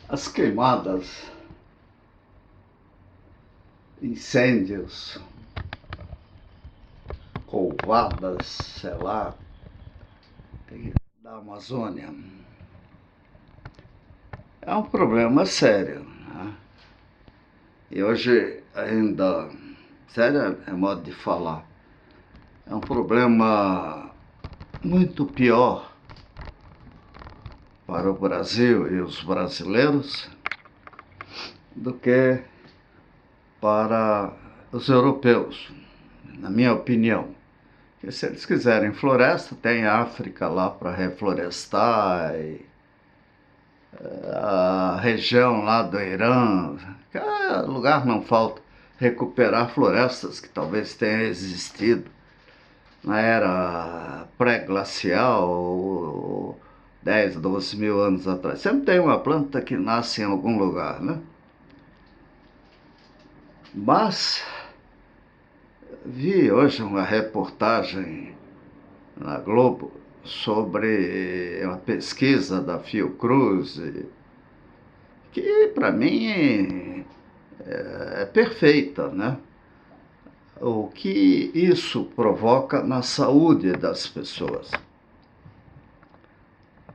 As queimadas, incêndios, roubadas, sei lá, da Amazônia, é um problema sério, né? E hoje ainda, sério é modo de falar, é um problema muito pior para o Brasil e os brasileiros do que para os europeus, na minha opinião. Porque se eles quiserem floresta, tem África lá para reflorestar, e a região lá do Irã, lugar não falta, recuperar florestas que talvez tenham existido na era pré-glacial, 10, 12 mil anos atrás. Sempre tem uma planta que nasce em algum lugar, né? Mas vi hoje uma reportagem na Globo sobre uma pesquisa da Fiocruz, que para mim é perfeita, né? O que isso provoca na saúde das pessoas.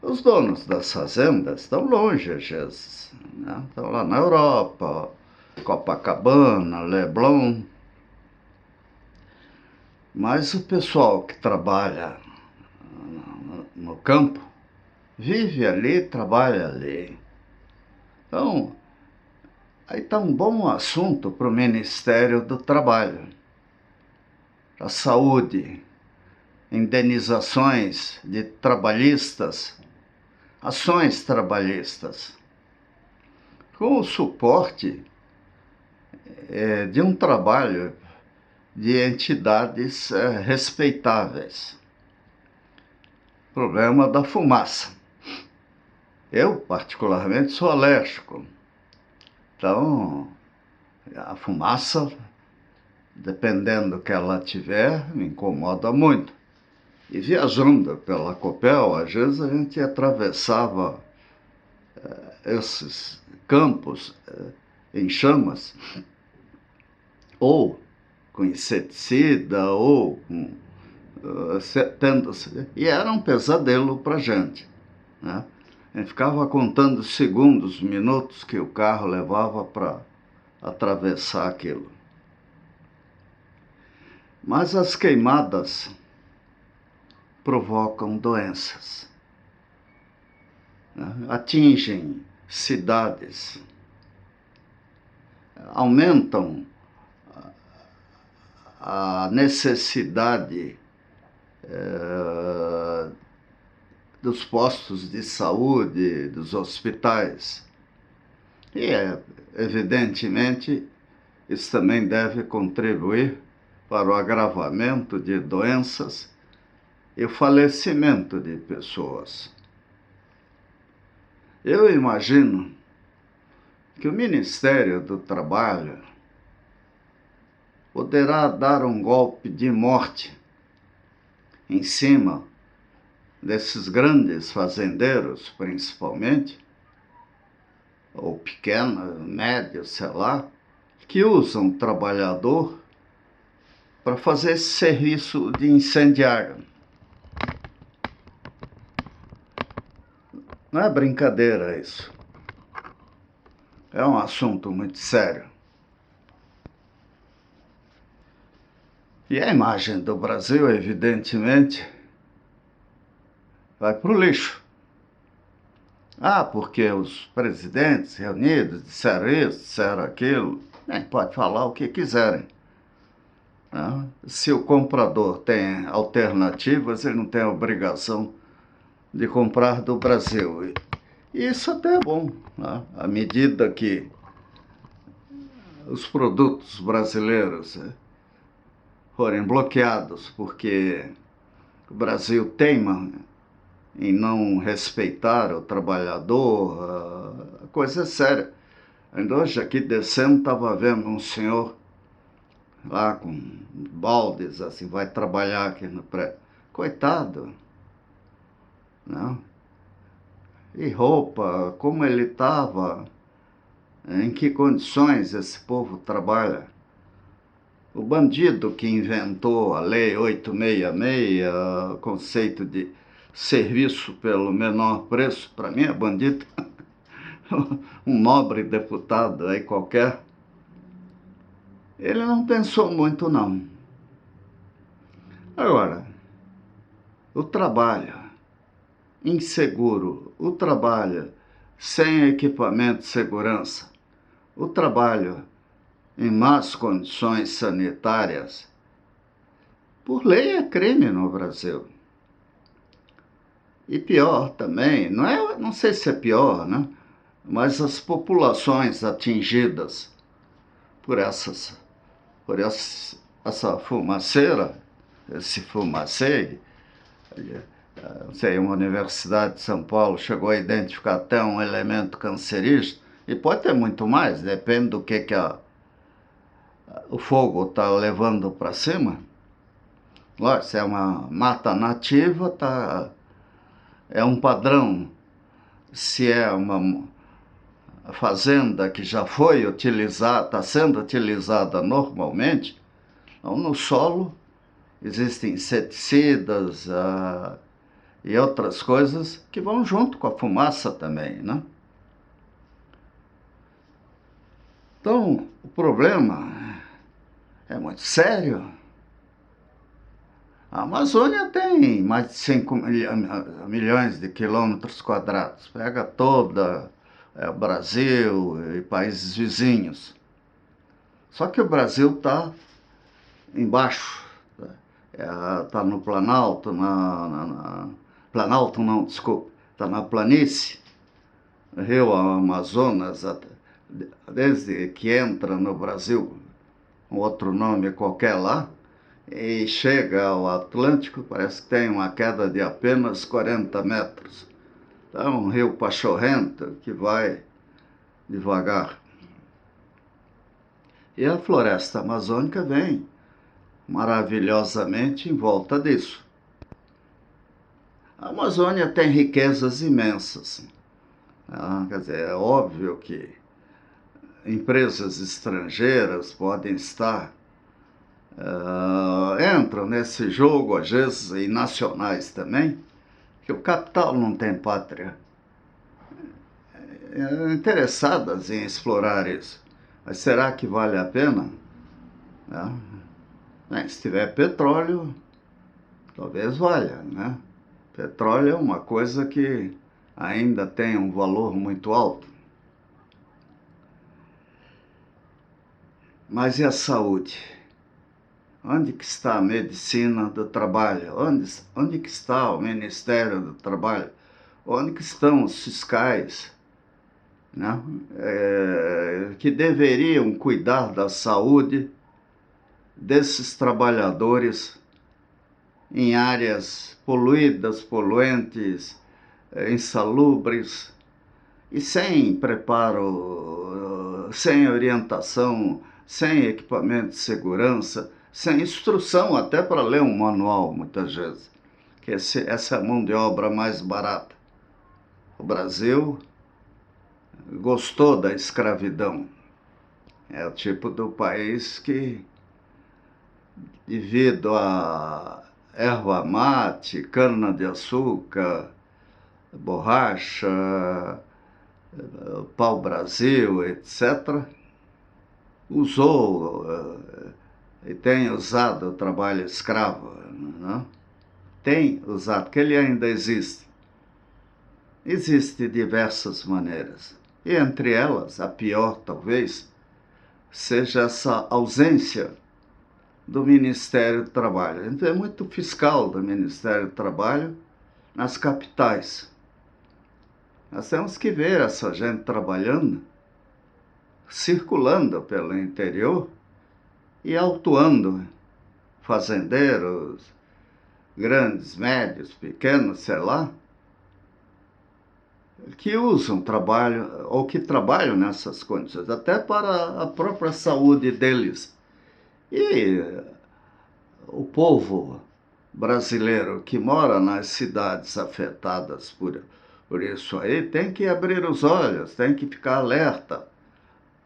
Os donos das fazendas estão longe, às vezes, né? Estão lá na Europa, Copacabana, Leblon. Mas o pessoal que trabalha no campo vive ali, trabalha ali. Então, aí está um bom assunto para o Ministério do Trabalho, a saúde, indenizações de trabalhistas, ações trabalhistas, com o suporte de um trabalho de entidades respeitáveis. Problema da fumaça. Eu, particularmente, sou alérgico. Então, a fumaça, dependendo que ela tiver, me incomoda muito. E viajando pela Copel, às vezes a gente atravessava esses campos em chamas, ou com inseticida, ou com e era um pesadelo para a gente, né? A gente ficava contando segundos, minutos que o carro levava para atravessar aquilo. Mas as queimadas provocam doenças, né? Atingem cidades, aumentam a necessidade dos postos de saúde, dos hospitais. E, evidentemente, isso também deve contribuir para o agravamento de doenças e o falecimento de pessoas. Eu imagino que o Ministério do Trabalho poderá dar um golpe de morte em cima desses grandes fazendeiros, principalmente, ou pequenos, médios, sei lá, que usam o trabalhador para fazer esse serviço de incendiário. Não é brincadeira isso. É um assunto muito sério. E a imagem do Brasil, evidentemente, vai para o lixo. Porque os presidentes reunidos disseram isso, disseram aquilo. Pode falar o que quiserem, né? Se o comprador tem alternativas, ele não tem a obrigação de comprar do Brasil. E isso até é bom, né? À medida que os produtos brasileiros forem bloqueados porque o Brasil teima em não respeitar o trabalhador, a coisa é séria. Ainda hoje aqui descendo estava vendo um senhor lá com baldes, assim, vai trabalhar aqui no prédio. Coitado, não? e roupa, como ele estava, em que condições esse povo trabalha. O bandido que inventou a Lei 866, o conceito de serviço pelo menor preço, para mim é bandido. Um nobre deputado aí qualquer, ele não pensou muito não. Agora, o trabalho inseguro, o trabalho sem equipamento de segurança, o trabalho em más condições sanitárias, por lei é crime no Brasil. E pior também, não sei se é pior, né? Mas as populações atingidas por essa fumaceira, esse fumacê, não sei, uma universidade de São Paulo chegou a identificar até um elemento cancerígeno, e pode ter muito mais, depende do que o fogo está levando para cima. Lógico, se é uma mata nativa, é um padrão. Se é uma fazenda que já foi utilizada, está sendo utilizada normalmente, então no solo existem inseticidas e outras coisas que vão junto com a fumaça também, né? Então, o problema é muito sério. A Amazônia tem mais de 5 milhões de quilômetros quadrados. Pega toda o Brasil e países vizinhos. Só que o Brasil está embaixo. Está no Planalto, Planalto não, desculpa. Está na planície, Rio Amazonas, desde que entra no Brasil, um outro nome qualquer lá, e chega ao Atlântico, parece que tem uma queda de apenas 40 metros. Então, é um rio pachorrento que vai devagar. E a floresta amazônica vem maravilhosamente em volta disso. A Amazônia tem riquezas imensas. Quer dizer, é óbvio que empresas estrangeiras podem estar entram nesse jogo, às vezes, e nacionais também, que o capital não tem pátria, interessadas em explorar isso. Mas será que vale a pena? Se tiver petróleo, talvez valha, né? Petróleo é uma coisa que ainda tem um valor muito alto. Mas e a saúde? Onde que está a medicina do trabalho? Onde que está o Ministério do Trabalho? Onde que estão os fiscais, né? Que deveriam cuidar da saúde desses trabalhadores em áreas poluídas, poluentes, insalubres, e sem preparo, sem orientação, sem equipamento de segurança, sem instrução até para ler um manual, muitas vezes, que essa é a mão de obra mais barata. O Brasil gostou da escravidão. É o tipo do país que, devido a erva mate, cana-de-açúcar, borracha, pau-brasil, etc., usou e tem usado o trabalho escravo, né? Tem usado, porque ele ainda existe. Existe de diversas maneiras. E entre elas, a pior talvez, seja essa ausência do Ministério do Trabalho. Então é muito fiscal do Ministério do Trabalho nas capitais. Nós temos que ver essa gente trabalhando, circulando pelo interior e autuando fazendeiros, grandes, médios, pequenos, sei lá, que usam trabalho, ou que trabalham nessas condições, até para a própria saúde deles. E o povo brasileiro que mora nas cidades afetadas Por isso aí tem que abrir os olhos, tem que ficar alerta,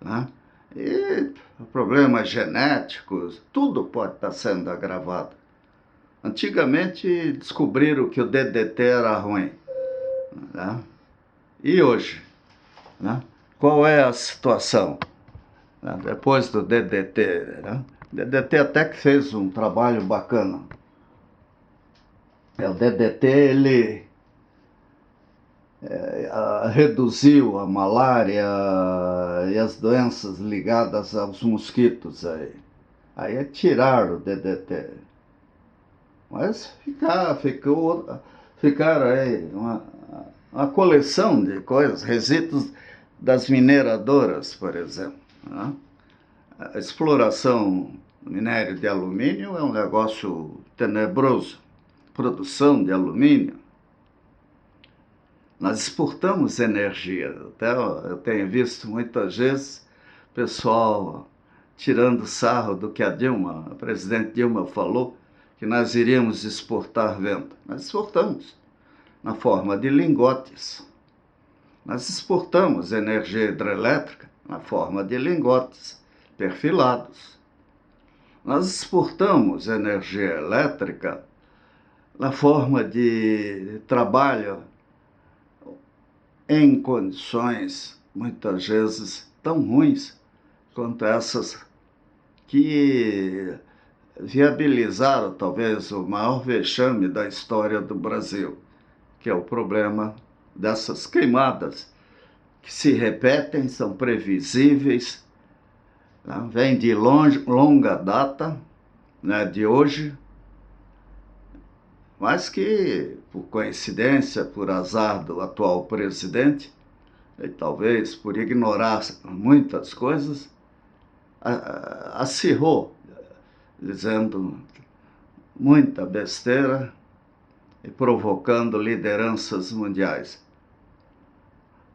né? E problemas genéticos, tudo pode estar sendo agravado. Antigamente descobriram que o DDT era ruim, né? E hoje, né? Qual é a situação, né? Depois do DDT, né? O DDT até que fez um trabalho bacana. O DDT, ele reduziu a malária e as doenças ligadas aos mosquitos aí. Aí é tirar o DDT. Mas ficaram aí uma coleção de coisas, resíduos das mineradoras, por exemplo, né? A exploração do minério de alumínio é um negócio tenebroso. Produção de alumínio. Nós exportamos energia. Até eu tenho visto muitas vezes pessoal tirando sarro do que a presidente Dilma falou, que nós iríamos exportar vento. Nós exportamos na forma de lingotes. Nós exportamos energia hidrelétrica na forma de lingotes perfilados. Nós exportamos energia elétrica na forma de trabalho em condições, muitas vezes, tão ruins quanto essas que viabilizaram, talvez, o maior vexame da história do Brasil, que é o problema dessas queimadas, que se repetem, são previsíveis, né? Vêm de longa data, né, de hoje, mas que, por coincidência, por azar do atual presidente, e talvez por ignorar muitas coisas, acirrou, dizendo muita besteira e provocando lideranças mundiais.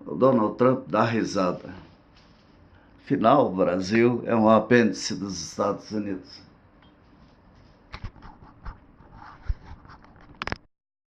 O Donald Trump dá risada. Afinal, o Brasil é um apêndice dos Estados Unidos.